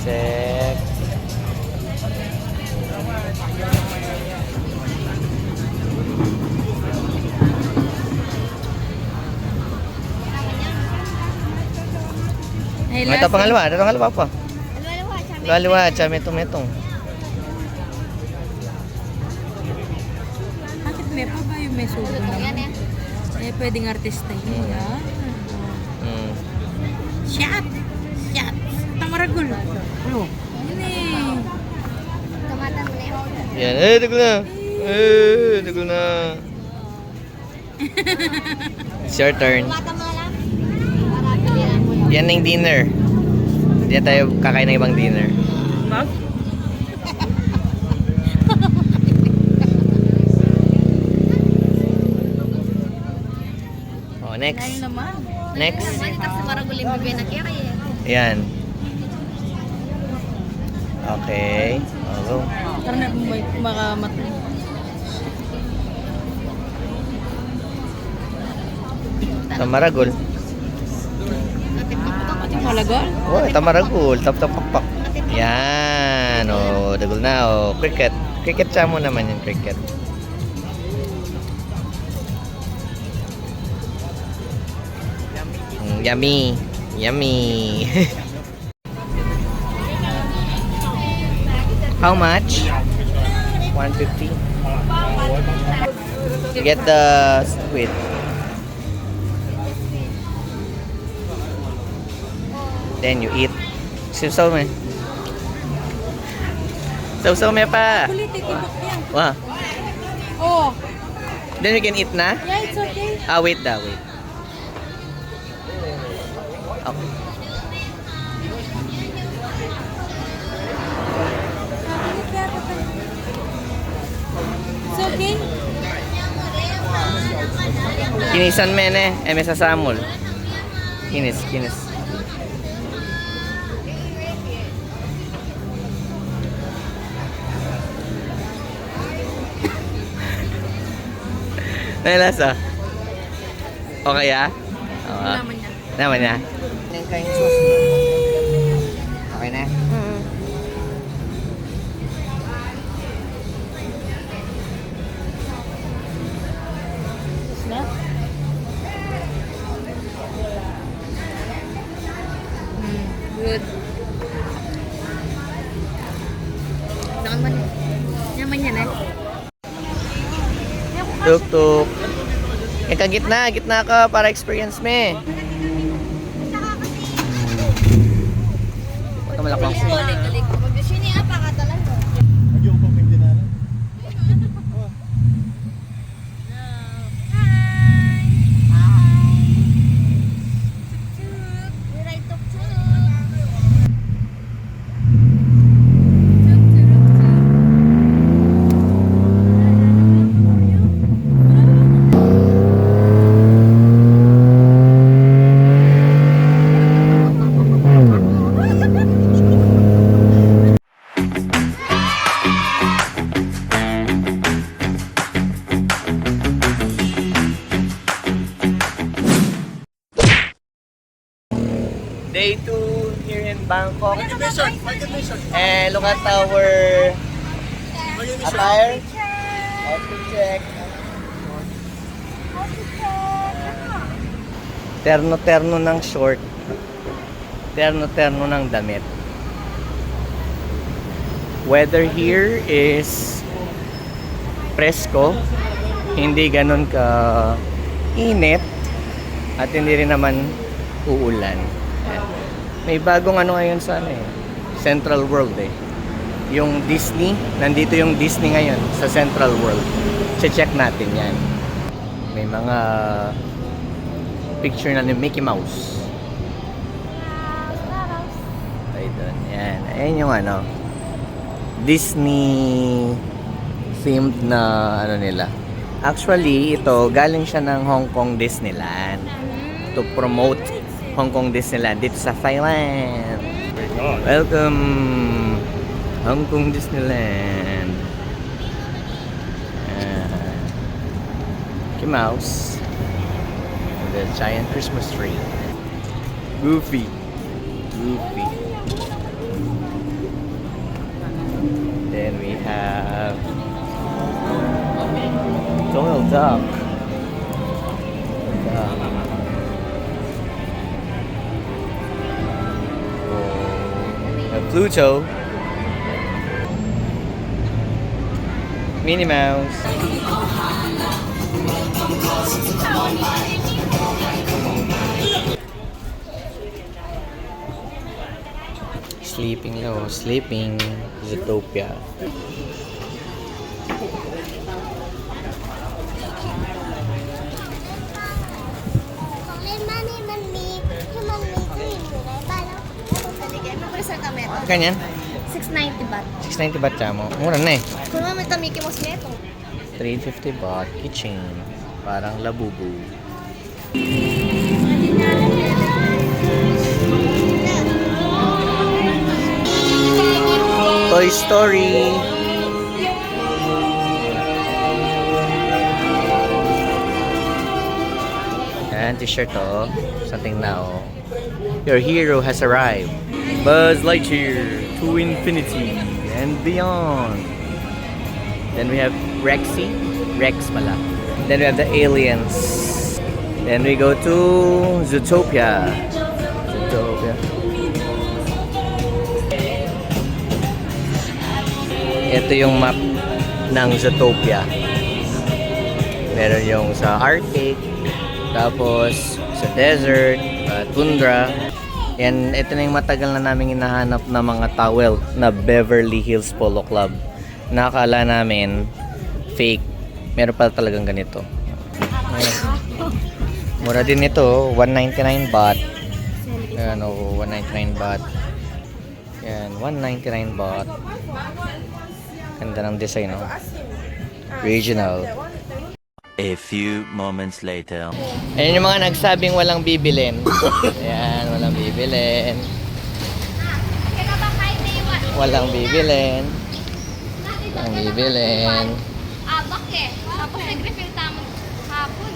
Sek. Ito pangalawa. Ito pangalawa pa. Pangalawa. Metong. Bakit may pa ba yung may sugo naman? Eh, pwedeng artista yun. Yan. Shot! Tamaragul. Ano? Yan eh. Yan. Dugol na. It's your turn. Yan na yung dinner. Hindi na tayo kakain ng ibang dinner. Ma'am? Oh, next. Ayun naman. Next. Yan. Okay. Go. Karena may makamatay. Tamaragol. Malagal? Oh, tamaragol. Tap-tap-pak-pak. Yan. Oh, dagol na. Oh, cricket. Cricket siya mo naman yung cricket. Yummy. How much? 150. Get the squid. Then you eat. Sausaw mo. Sausaw mo pa. Kulit, titibok yan. Wow. Oh. Then we can eat na? Yeah, it's okay. Wait. Okay. It's okay. Kinisan mene, may sasamol. Kinis. Nalasa? Okay ah? Naman niya. Okay na? Na? Good. Nyaman yan eh. Tuk-tuk. Gitna ka para experience me. Ito malakang. Day 2 here in Bangkok. And look at our attire. Outfit check. Terno-terno ng short. Terno-terno ng damit. Weather here is presko. Hindi ganun ka init. At hindi rin naman uulan. May bagong ano ngayon sa Central World eh. Yung Disney, nandito yung Disney ngayon sa Central World. Check natin yan. May mga picture na ni Mickey Mouse. Ay doon, yan. Ayan yung Disney themed na nila. Actually, ito galing siya ng Hong Kong Disneyland to promote Hong Kong Disneyland dito sa Thailand. Welcome Hong Kong Disneyland. Mickey Mouse. The giant Christmas tree. Goofy. Then we have Donald Duck. We have Pluto. Minnie Mouse. Sleeping low, sleeping Zootopia. Ganyan? 690 baht. 690 baht mo. Mura na eh. Kung naman ito Mickey Mouse nito. 350 baht kitchen. Parang labubu. Toy Story. Yan, t-shirt to. Something now. Your hero has arrived. Buzz Lightyear to infinity and beyond. Then we have Rexy. Rex pala. Then we have the aliens. Then we go to Zootopia. Zootopia. Ito yung map ng Zootopia. Meron yung sa Arctic, tapos sa desert, tundra. Yan, ito na yung matagal na namin hinahanap na mga towel na Beverly Hills Polo Club. Nakakala namin fake. Meron pala talagang ganito. Ayan. Mura din ito, 199 baht. Ayan, 199 baht. Yan, 199 baht. Ganda ng design, no? Regional. A few moments later. Ayan yung mga nagsabing walang bibilin. Ayan, walang bibilin. Walang bibilin. Walang bibilin. Bakit? Tapos nag-refill tamo hapon.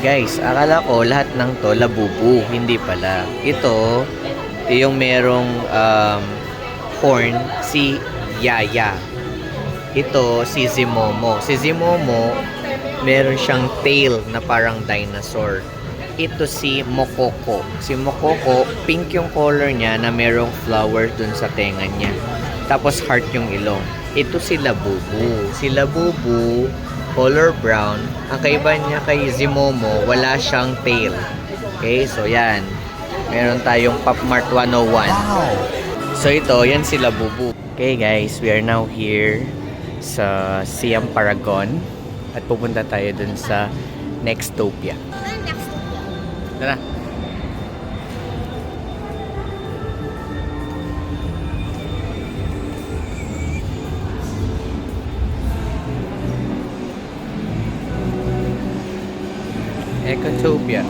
Guys, akala ko lahat ng to labubu. Hindi pala. Ito, yung merong horn, si Yaya. Ito, si Zimomo. Si Zimomo, meron siyang tail na parang dinosaur. Ito si Mokoko. Si Mokoko, pink yung color niya na merong flower dun sa tenga niya. Tapos heart yung ilong. Ito si Labubu. Si Labubu, color brown. Ang kaiba niya kay Zimomo, wala siyang tail. Okay, so yan. Meron tayong Pop Mart 101. Wow! So ito, yan si Labubu. Okay guys, we are now here sa Siam Paragon. At pupunta tayo dun sa Nextopia. Tara. Ecotopia.